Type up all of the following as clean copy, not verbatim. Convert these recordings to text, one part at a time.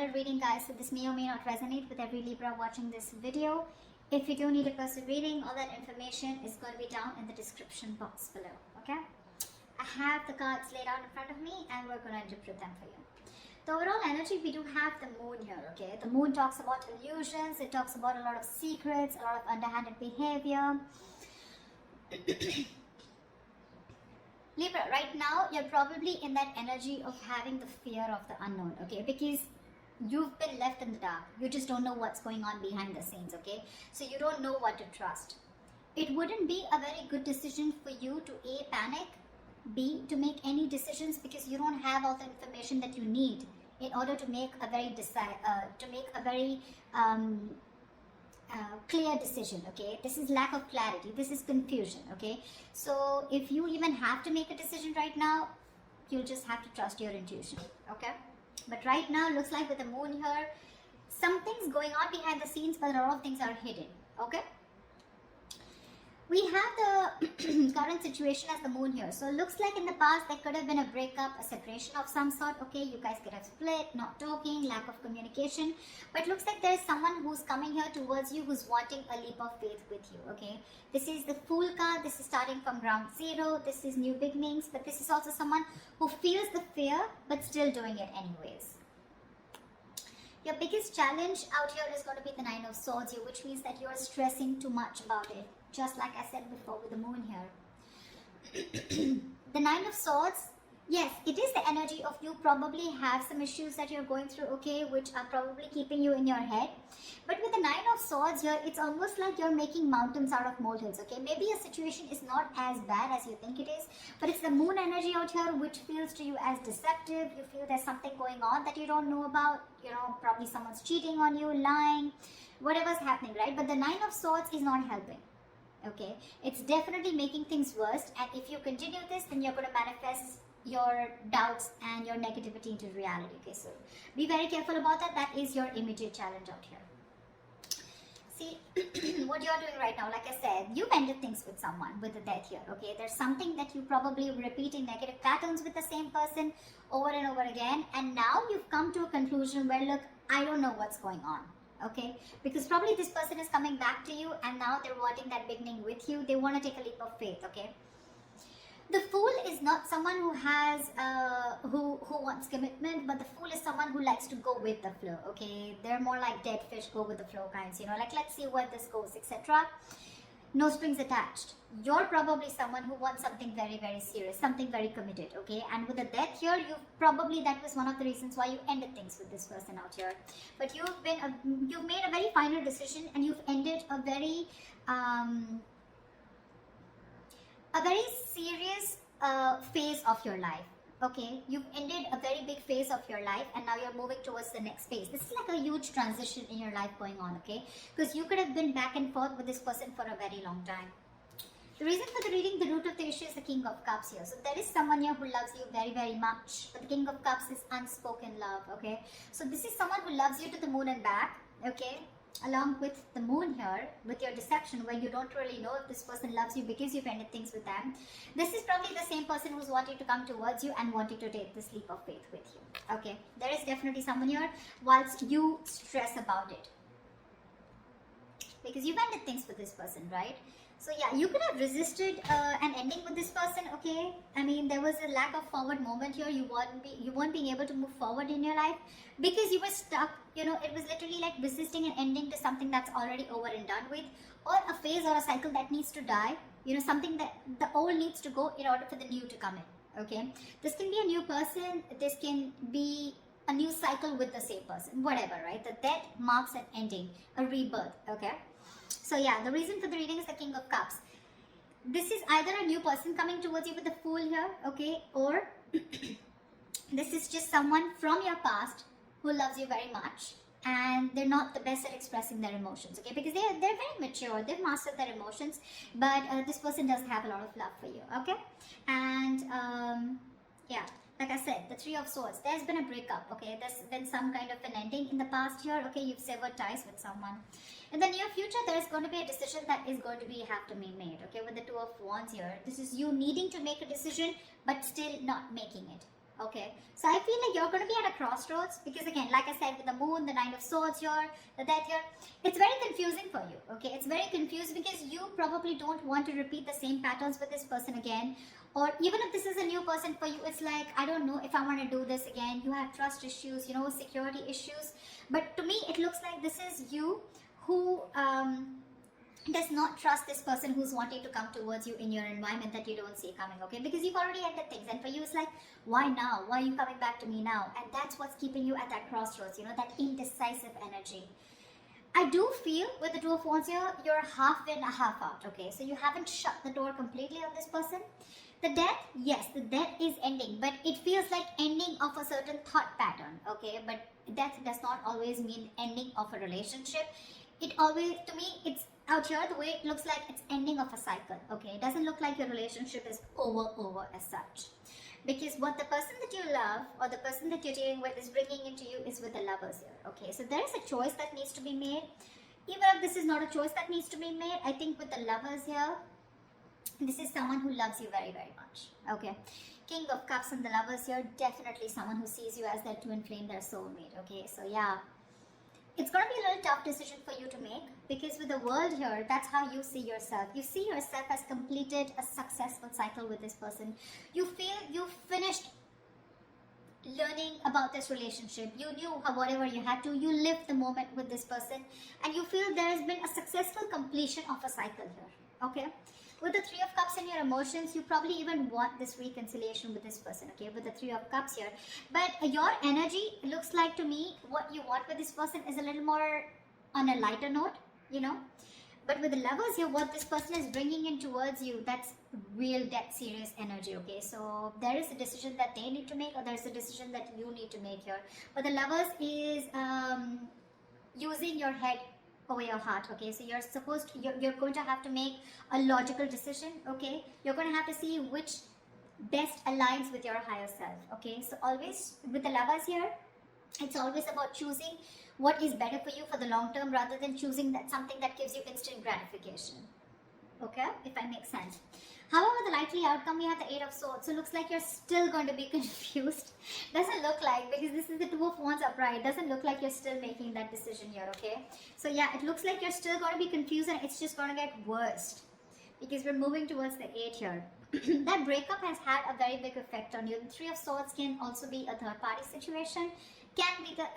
general reading, guys, so this may or may not resonate with every Libra watching this video. If you do need a personal reading, all that information is going to be down in the description box below, okay? I have the cards laid out in front of me and we're going to interpret them for you. The overall energy, we do have the moon here, okay? The moon talks about illusions, it talks about a lot of secrets, a lot of underhanded behavior. Libra, right now, you're probably in that energy of having the fear of the unknown, okay? Because you've been left in the dark. You just don't know what's going on behind the scenes, okay? So you don't know what to trust. It wouldn't be a very good decision for you to A, panic, B, to make any decisions because you don't have all the information that you need in order to make a very clear decision, okay? This is lack of clarity, this is confusion, okay? So if you even have to make a decision right now, you'll just have to trust your intuition, okay? But right now, looks like with the moon here, something's going on behind the scenes, but a lot of things are hidden, okay? We have the current situation as the moon here. So it looks like in the past there could have been a breakup, a separation of some sort. Okay, you guys could have split, not talking, lack of communication. But it looks like there's someone who's coming here towards you who's wanting a leap of faith with you. Okay, this is the Fool card. This is starting from ground zero. This is new beginnings. But this is also someone who feels the fear but still doing it anyways. Your biggest challenge out here is going to be the Nine of Swords here, which means that you're stressing too much about it. Just like I said before with the moon here. The Nine of Swords, yes, it is the energy of you probably have some issues that you're going through, okay, which are probably keeping you in your head. But with the Nine of Swords here, it's almost like you're making mountains out of molehills, okay. Maybe your situation is not as bad as you think it is, but it's the moon energy out here which feels to you as deceptive. You feel there's something going on that you don't know about, you know, probably someone's cheating on you, lying, whatever's happening, right? But the Nine of Swords is not helping. Okay, it's definitely making things worse, and if you continue this, then you're going to manifest your doubts and your negativity into reality. Okay, so be very careful about that. That is your immediate challenge out here. See, what you're doing right now, like I said, you've ended things with someone with the Death here. Okay, there's something that you probably repeating negative patterns with the same person over and over again, and now you've come to a conclusion where, look, I don't know what's going on. Okay, because probably this person is coming back to you and now they're wanting that beginning with you. They want to take a leap of faith, okay? The Fool is not someone who has, who wants commitment, but the Fool is someone who likes to go with the flow, okay? They're more like dead fish, go with the flow kinds, you know, like let's see where this goes, etc. No strings attached. You're probably someone who wants something very, very serious, something very committed, okay? And with the Death here, that was one of the reasons why you ended things with this person out here. But you've made a very final decision and you've ended a very serious phase of your life. Okay, you've ended a very big phase of your life and now you're moving towards the next phase. This is like a huge transition in your life going on, okay? Because you could have been back and forth with this person for a very long time. The reason for the reading, the root of the issue is the King of Cups here. So there is someone here who loves you very, very much. But the King of Cups is unspoken love, okay? So this is someone who loves you to the moon and back, okay? Along with the moon here, with your deception, where you don't really know if this person loves you because you've ended things with them. This is probably the same person who's wanting to come towards you and wanting to take this leap of faith with you. Okay, there is definitely someone here whilst you stress about it. Because you've ended things with this person, right? So yeah, you could have resisted an ending with this person, okay? I mean, there was a lack of forward movement here. You weren't being able to move forward in your life because you were stuck. You know, it was literally like resisting an ending to something that's already over and done with, or a phase or a cycle that needs to die. You know, something that the old needs to go in order for the new to come in, okay? This can be a new person. This can be a new cycle with the same person, whatever, right? The Death marks an ending, a rebirth, okay? So yeah, the reason for the reading is the King of Cups. This is either a new person coming towards you with the Fool here, okay, or this is just someone from your past who loves you very much and they're not the best at expressing their emotions, okay, because they're very mature, they've mastered their emotions, but this person doesn't have a lot of love for you, okay, and yeah. Like I said, the Three of Swords, there's been a breakup, okay? There's been some kind of an ending in the past year, okay? You've severed ties with someone. In the near future, there's going to be a decision that is going to have to be made, okay? With the Two of Wands here, this is you needing to make a decision, but still not making it, Okay, so I feel like you're going to be at a crossroads because, again, like I said, with the moon, the nine of swords here, the death here, it's very confusing for you. Okay, it's very confused because you probably don't want to repeat the same patterns with this person again. Or even if this is a new person for you, it's like, I don't know if I want to do this again. You have trust issues, you know, security issues. But to me, it looks like this is you who does not trust this person who's wanting to come towards you in your environment that you don't see coming, okay? Because you've already ended things, and for you it's like, why now? Why are you coming back to me now? And that's what's keeping you at that crossroads, you know, that indecisive energy. I do feel with the Two of Wands here, you're half in, half out, okay? So you haven't shut the door completely on this person. The death, yes, the death is ending, but it feels like ending of a certain thought pattern, okay? But death does not always mean ending of a relationship. It always, to me, it's out here, the way it looks like it's ending of a cycle, okay? It doesn't look like your relationship is over as such. Because what the person that you love or the person that you're dealing with is bringing into you is with the Lovers here, okay? So there is a choice that needs to be made. Even if this is not a choice that needs to be made, I think with the Lovers here, this is someone who loves you very much, okay? King of Cups and the Lovers here, definitely someone who sees you as their twin flame, their soulmate, okay? So yeah, it's going to be a little tough decision for you to make because with the World here, that's how you see yourself. You see yourself as completed a successful cycle with this person. You feel you've finished learning about this relationship. You knew whatever you had to. You lived the moment with this person and you feel there has been a successful completion of a cycle here, okay? With the Three of Cups and your emotions, you probably even want this reconciliation with this person, okay, with the Three of Cups here. But your energy, looks like to me, what you want with this person is a little more on a lighter note, you know. But with the Lovers here, what this person is bringing in towards you, that's real dead serious energy, okay. So there is a decision that they need to make or there's a decision that you need to make here. But the Lovers is using your head over your heart, okay? So you're supposed to, you're going to have to make a logical decision, okay? You're going to have to see which best aligns with your higher self, okay? So always with the Lovers here, it's always about choosing what is better for you for the long term rather than choosing that something that gives you instant gratification, okay? If I make sense. However, the likely outcome, we have the Eight of Swords. So it looks like you're still going to be confused. Doesn't look like, because this is the Two of Wands upright. Doesn't look like you're still making that decision here, okay? So yeah, it looks like you're still going to be confused and it's just going to get worse. Because we're moving towards the 8 here. That breakup has had a very big effect on you. The Three of Swords can also be a third party situation. Can be the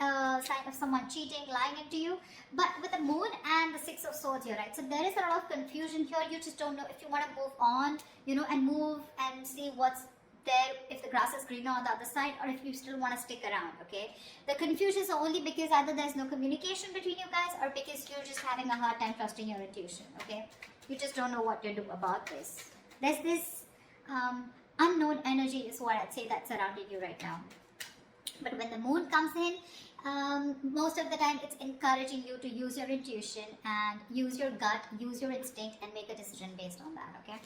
sign of someone cheating, lying into you. But with the Moon and the Six of Swords here, right? So there is a lot of confusion here. You just don't know if you want to move on, you know, and move and see what's there, if the grass is greener on the other side, or if you still want to stick around, okay? The confusion is only because either there's no communication between you guys or because you're just having a hard time trusting your intuition, okay? You just don't know what to do about this. There's this unknown energy is what I'd say that's surrounding you right now. But when the Moon comes in, most of the time it's encouraging you to use your intuition and use your gut, use your instinct and make a decision based on that, okay?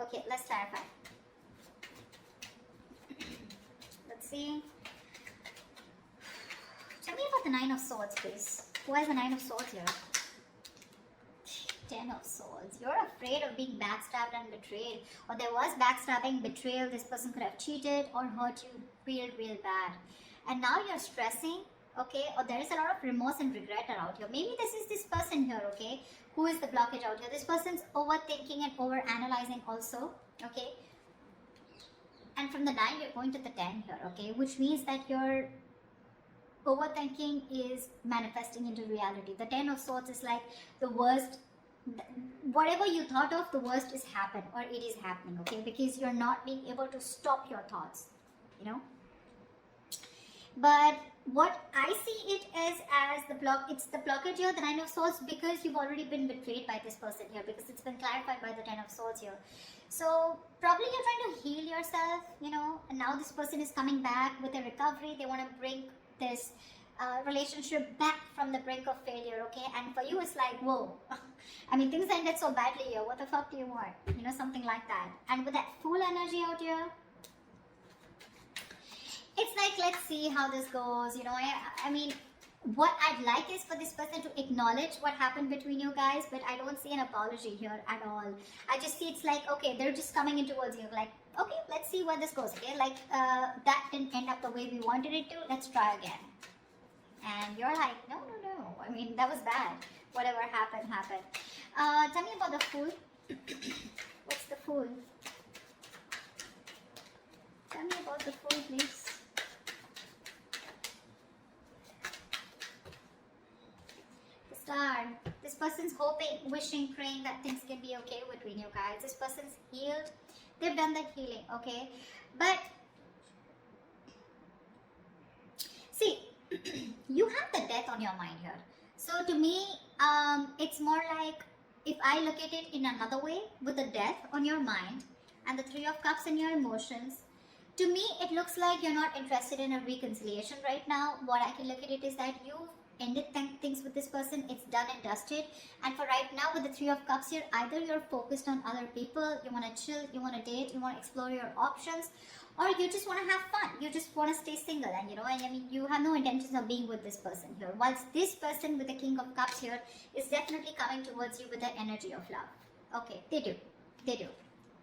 Okay, let's clarify. Let's see. Tell me about the Nine of Swords, please. Who has the Nine of Swords here? 10 of Swords. You're afraid of being backstabbed and betrayed. Or there was backstabbing, betrayal. This person could have cheated or hurt you real bad. And now you're stressing, okay? Or there is a lot of remorse and regret around here. Maybe this is this person here, okay? Who is the blockage out here? This person's overthinking and overanalyzing also, okay? And from the 9, you're going to the 10 here, okay? Which means that your overthinking is manifesting into reality. The 10 of Swords is like the worst. Whatever you thought of, the worst is happened or it is happening, okay? Because you're not being able to stop your thoughts, you know? But what I see it is as it's the blockage here, the Nine of Swords, because you've already been betrayed by this person here, because it's been clarified by the 10 of Swords here. So probably you're trying to heal yourself, you know, and now this person is coming back with a recovery. They want to bring this relationship back from the brink of failure, okay? And for you, it's like, whoa. I mean, things ended so badly here. What the fuck do you want? You know, something like that. And with that Fool energy out here, it's like, let's see how this goes. You know, I mean, What I'd like is for this person to acknowledge what happened between you guys, but I don't see an apology here at all. I just see it's like, okay, they're just coming in towards you, like, okay, let's see where this goes, okay? Like, that didn't end up the way we wanted it to, let's try again. And you're like, no, no, no. I mean, that was bad. Whatever happened, happened. Tell me about the Fool. What's the Fool? Tell me about the Fool, please. Star. This person's hoping, wishing, praying that things can be okay between you guys. This person's healed. They've done that healing, okay? But see, you have the death on your mind here. So to me, it's more like, if I look at it in another way, with the death on your mind and the Three of Cups in your emotions, to me it looks like you're not interested in a reconciliation right now. What I can look at it is that you ended things with this person, it's done and dusted. And for right now, with the Three of Cups here, either you're focused on other people, you want to chill, you want to date, you want to explore your options, or you just want to have fun, you just want to stay single. And I mean, you have no intentions of being with this person here, whilst this person with the King of Cups here is definitely coming towards you with the energy of love. Okay, they do.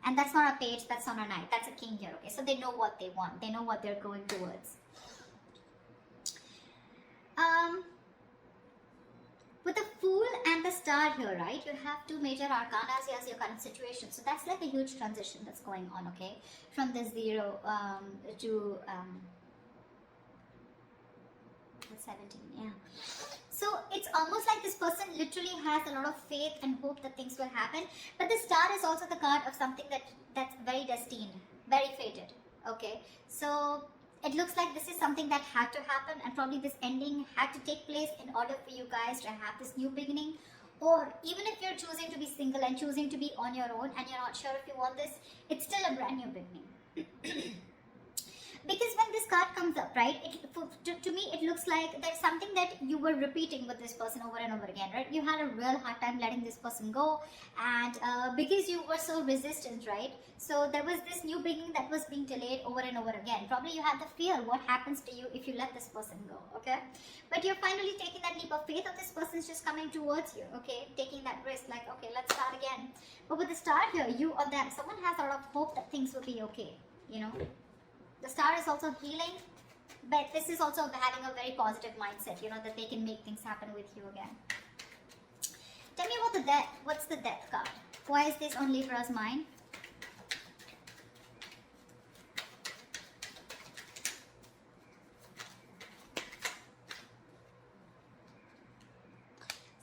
And that's not a page, that's not a knight, that's a king here. Okay, so they know what they want, they know what they're going towards. With the Fool and the Star here, right, you have two major arcanas as your current situation. So that's like a huge transition that's going on, okay? From the 0 to 17, yeah. So it's almost like this person literally has a lot of faith and hope that things will happen. But the Star is also the card of something that's very destined, very fated, okay? So it looks like this is something that had to happen, and probably this ending had to take place in order for you guys to have this new beginning. Or even if you're choosing to be single and choosing to be on your own and you're not sure if you want this, it's still a brand new beginning. Because when this card comes up, right, to me it looks like there's something that you were repeating with this person over and over again, right? You had a real hard time letting this person go, and because you were so resistant, right? So there was this new beginning that was being delayed over and over again. Probably you had the fear, what happens to you if you let this person go, okay? But you're finally taking that leap of faith of this person's just coming towards you, okay? Taking that risk, like, okay, let's start again. But with the Star here, you or them, someone has a lot of hope that things will be okay, The Star is also healing, but this is also having a very positive mindset, that they can make things happen with you again. Tell me about the Death. What's the Death card? Why is this on Libra's mind?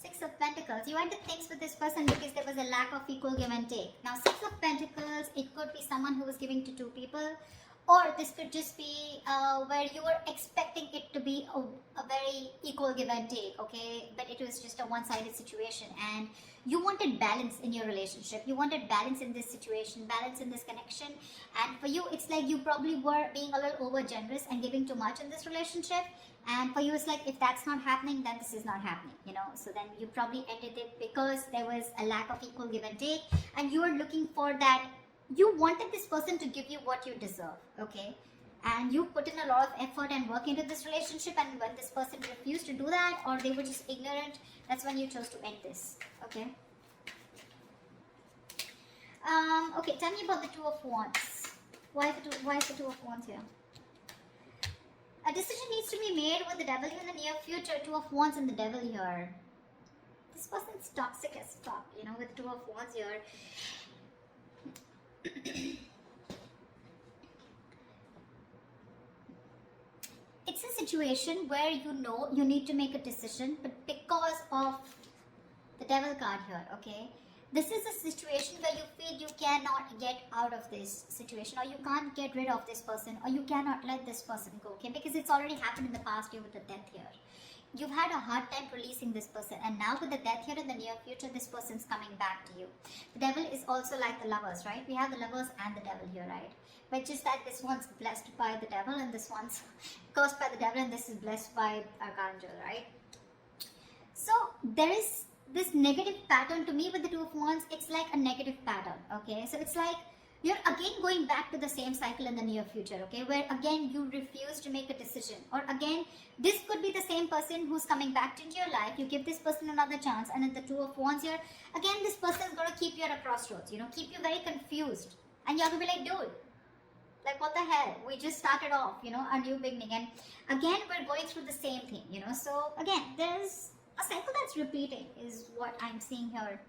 Six of Pentacles. You ended things with this person because there was a lack of equal give and take. Now, Six of Pentacles, it could be someone who was giving to two people. Or this could just be where you were expecting it to be a very equal give and take, okay? But it was just a one-sided situation, and you wanted balance in your relationship. You wanted balance in this situation, balance in this connection. And for you, it's like you probably were being a little over-generous and giving too much in this relationship. And for you, it's like, if that's not happening, then this is not happening, So then you probably ended it because there was a lack of equal give and take, and you were looking for that. You wanted this person to give you what you deserve, okay? And you put in a lot of effort and work into this relationship, and when this person refused to do that, or they were just ignorant, that's when you chose to end this, okay? Okay, tell me about the Two of Wands. Why is the Two of Wands here? A decision needs to be made with the Devil in the near future. Two of Wands and the Devil here. This person's toxic as fuck, with Two of Wands here. It's a situation where you need to make a decision, but because of the Devil card here, okay, this is a situation where you feel you cannot get out of this situation, or you can't get rid of this person, or you cannot let this person go, okay, because it's already happened in the past year with the Death here. You've had a hard time releasing this person, and now with the Death here in the near future, this person's coming back to you. The Devil is also like the Lovers, right? We have the Lovers and the Devil here, right? But just that this one's blessed by the Devil, and this one's cursed by the Devil, and this is blessed by Archangel, right? So there is this negative pattern to me with the Two of Wands. It's like a negative pattern, okay? So it's like you're again going back to the same cycle in the near future, okay, where again you refuse to make a decision. Or again, this could be the same person who's coming back into your life. You give this person another chance, and in the Two of Wands here, again this person is going to keep you at a crossroads, keep you very confused, and you're going to be like, dude, like, what the hell, we just started off, a new beginning, and again we're going through the same thing, so again there's a cycle that's repeating is what I'm seeing here.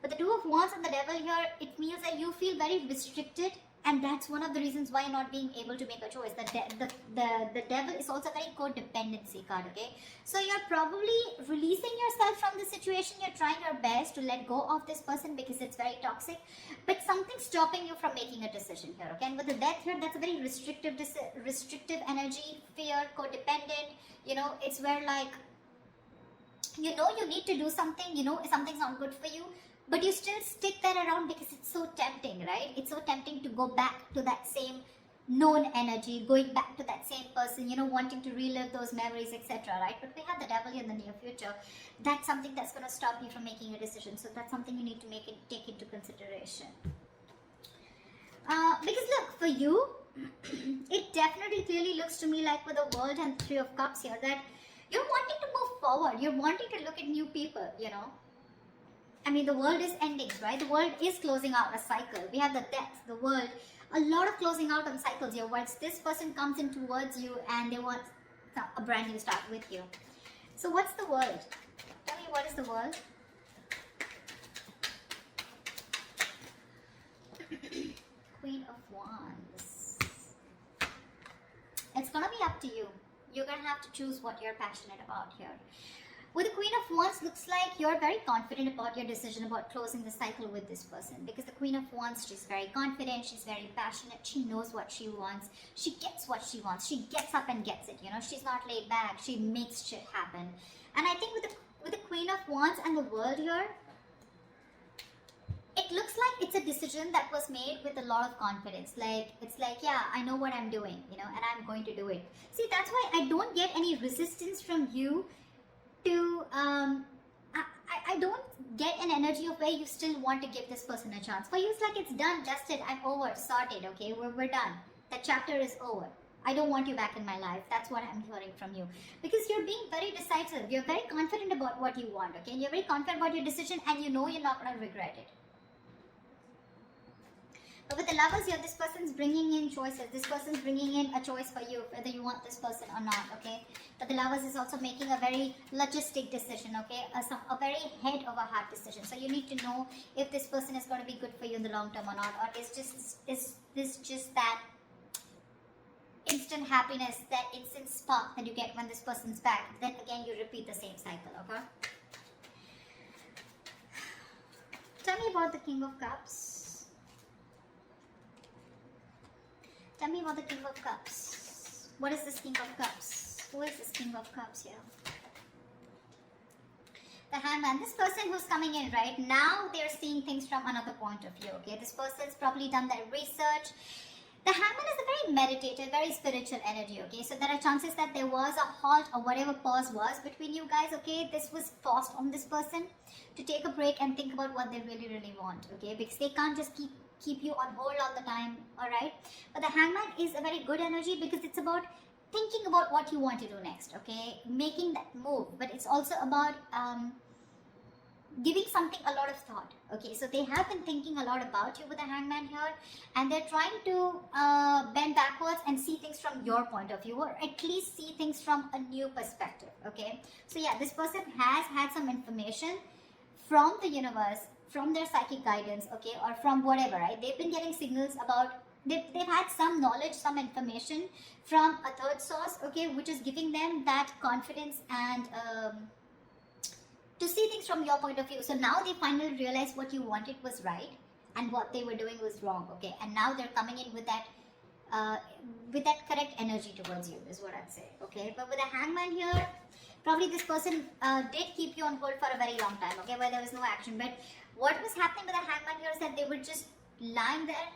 But the Two of Wands and the Devil here, it means that you feel very restricted, and that's one of the reasons why you're not being able to make a choice. The Devil is also a very codependency card, okay? So you're probably releasing yourself from the situation. You're trying your best to let go of this person because it's very toxic, but something's stopping you from making a decision here, okay? And with the Death here, that's a very restrictive energy, fear, codependent, it's where like, you need to do something, something's not good for you, but you still stick that around because it's so tempting, right? It's so tempting to go back to that same known energy, going back to that same person, wanting to relive those memories, etc., right? But we have the Devil in the near future. That's something that's going to stop you from making a decision. So that's something you need to take into consideration. Because look, for you, it definitely clearly looks to me like with the World and Three of Cups here that you're wanting to move forward. You're wanting to look at new people, I mean, the world is ending, right? The world is closing out a cycle. We have the Death, the world, a lot of closing out on cycles here. Once this person comes in towards you and they want a brand new start with you. So what's the world? Tell me, what is the world? Queen of Wands. It's gonna be up to you. You're gonna have to choose what you're passionate about here. With the Queen of Wands, looks like you're very confident about your decision about closing the cycle with this person. Because the Queen of Wands, she's very confident, she's very passionate, she knows what she wants, she gets what she wants, she gets up and gets it, she's not laid back, she makes shit happen. And I think with the Queen of Wands and the World here, it looks like it's a decision that was made with a lot of confidence. Like, it's like, yeah, I know what I'm doing, and I'm going to do it. See, that's why I don't get any resistance from you to, I don't get an energy of where you still want to give this person a chance. For you, it's like it's done, dusted, I'm over, sorted, okay, we're done. That chapter is over. I don't want you back in my life. That's what I'm hearing from you. Because you're being very decisive. You're very confident about what you want, okay? And you're very confident about your decision, and you know you're not going to regret it. But with the Lovers here, this person's bringing in choices. This person's bringing in a choice for you, whether you want this person or not, okay? But the Lovers is also making a very logistic decision, okay? A very head of a heart decision. So you need to know if this person is going to be good for you in the long term or not. Or is this just that instant happiness, that instant spark that you get when this person's back? Then again, you repeat the same cycle, okay? Tell me about the King of Cups. Tell me about the King of Cups. What is this King of Cups? Who is this King of Cups here? The Hangman. This person who's coming in right now, they're seeing things from another point of view, okay? This person's probably done their research. The Hangman is a very meditative, very spiritual energy, okay? So there are chances that there was a halt or whatever pause was between you guys, okay? This was forced on this person to take a break and think about what they really, really want, okay? Because they can't just keep you on hold all the time, all right? But the Hangman is a very good energy because it's about thinking about what you want to do next, okay? Making that move. But it's also about giving something a lot of thought, okay? So they have been thinking a lot about you with the Hangman here, and they're trying to bend backwards and see things from your point of view, or at least see things from a new perspective, okay? So yeah, this person has had some information from the universe, from their psychic guidance, okay, or from whatever, right? They've been getting signals about, they've had some knowledge, some information from a third source, okay, which is giving them that confidence and to see things from your point of view. So now they finally realize what you wanted was right and what they were doing was wrong, okay? And now they're coming in with that correct energy towards you, is what I'd say, okay? But with the Hangman here, probably this person did keep you on hold for a very long time, okay, where there was no action. But what was happening with the Hangman here is that they were just lying there,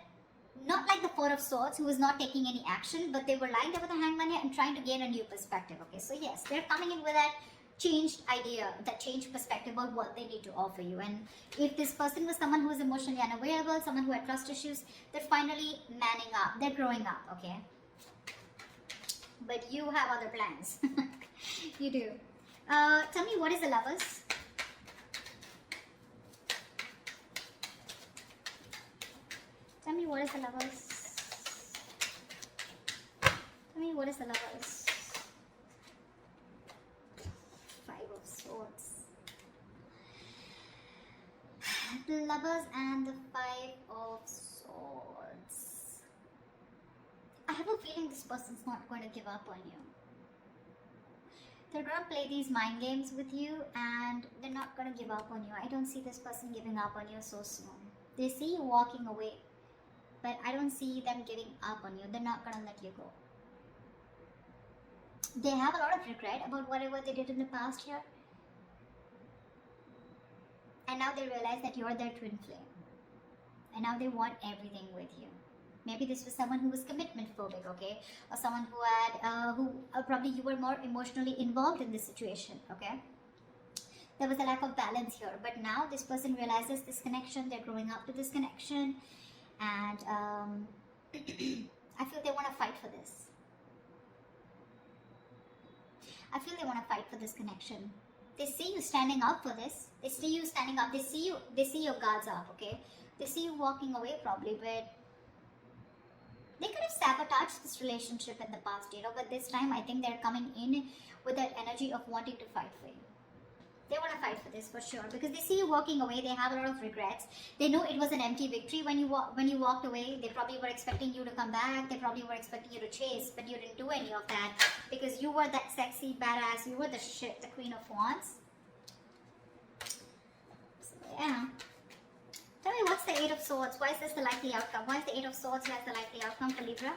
not like the Four of Swords, who was not taking any action, but they were lying there with the Hangman here and trying to gain a new perspective, okay? So yes, they're coming in with that changed idea, that changed perspective about what they need to offer you. And if this person was someone who was emotionally unavailable, someone who had trust issues, they're finally manning up, they're growing up, okay? But you have other plans. You do. Tell me, what is the Lovers? Tell me, what is the Lovers? Tell me, what is the Lovers? Five of Swords. The Lovers and the Five of Swords. I have a feeling this person's not going to give up on you. They're going to play these mind games with you and they're not going to give up on you. I don't see this person giving up on you so soon. They see you walking away, but I don't see them giving up on you. They're not going to let you go. They have a lot of regret about whatever they did in the past here. And now they realize that you're their twin flame. And now they want everything with you. Maybe this was someone who was commitment phobic, okay? Or someone who had, probably you were more emotionally involved in this situation, okay? There was a lack of balance here. But now this person realizes this connection, they're growing up to this connection. And I feel they want to fight for this. I feel they want to fight for this connection. They see you standing up for this. They see you standing up. They see your guards up, okay? They see you walking away probably, but they could have sabotaged this relationship in the past, but this time I think they're coming in with that energy of wanting to fight for you. They want to fight for this for sure because they see you walking away. They have a lot of regrets. They know it was an empty victory when you walked away. They probably were expecting you to come back. They probably were expecting you to chase, but you didn't do any of that because you were that sexy badass. You were the Queen of Wands. So, yeah. Tell me, what's the Eight of Swords? Why is this the likely outcome? Why is the Eight of Swords here the likely outcome for Libra?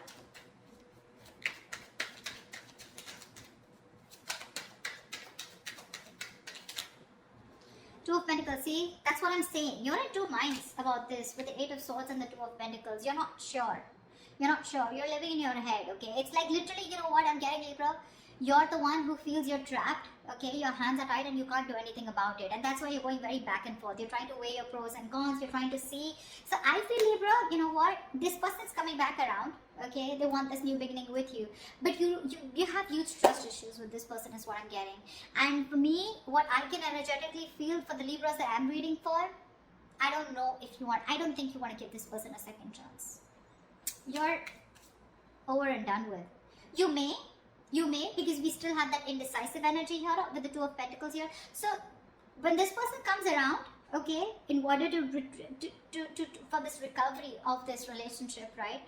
Two of Pentacles. See, that's what I'm saying. You're in two minds about this with the Eight of Swords and the Two of Pentacles. You're not sure. You're not sure. You're living in your head, okay? It's like literally, you know what I'm getting, Libra? You're the one who feels you're trapped, okay? Your hands are tied and you can't do anything about it. And that's why you're going very back and forth. You're trying to weigh your pros and cons. You're trying to see. So I feel, Libra, you know what? This person's coming back around, okay? They want this new beginning with you. But you have huge trust issues with this person is what I'm getting. And for me, what I can energetically feel for the Libras that I'm reading for, I don't know if you want, I don't think you want to give this person a second chance. You're over and done with. You may, because we still have that indecisive energy here with the Two of Pentacles here. So when this person comes around, okay, in order to for this recovery of this relationship, right,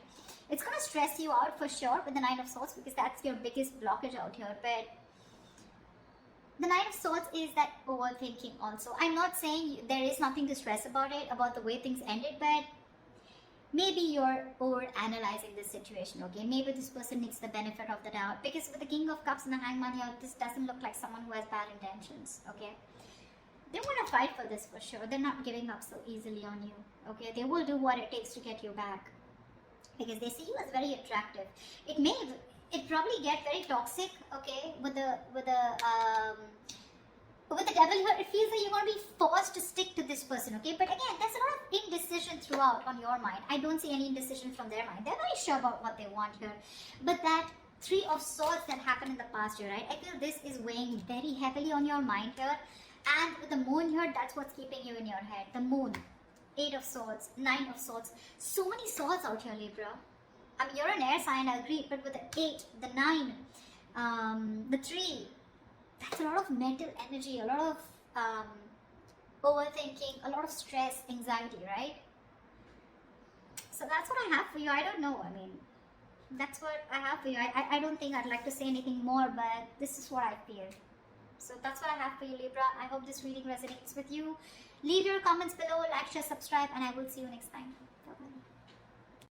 it's going to stress you out for sure with the Nine of Swords because that's your biggest blockage out here. But the Nine of Swords is that overthinking also. I'm not saying there is nothing to stress about it, about the way things ended, but maybe you're over-analyzing this situation, okay? Maybe this person needs the benefit of the doubt. Because with the King of Cups and the Hangman here, this doesn't look like someone who has bad intentions, okay? They want to fight for this for sure. They're not giving up so easily on you, okay? They will do what it takes to get you back. Because they see you as very attractive. It probably get very toxic, okay? With the Devil here, it feels like you're going to be forced to stick to this person, okay? But again, there's a lot of indecision throughout on your mind. I don't see any indecision from their mind. They're very sure about what they want here. But that Three of Swords that happened in the past year, right? I feel this is weighing very heavily on your mind here. And with the Moon here, that's what's keeping you in your head. The Moon, Eight of Swords, Nine of Swords. So many swords out here, Libra. I mean, you're an air sign, I agree. But with the 8, the 9, the 3, that's a lot of mental energy, a lot of overthinking, a lot of stress, anxiety, right? So that's what I have for you. I don't know. I mean, that's what I have for you. I don't think I'd like to say anything more, but this is what I feel. So that's what I have for you, Libra. I hope this reading resonates with you. Leave your comments below, like, share, subscribe, and I will see you next time.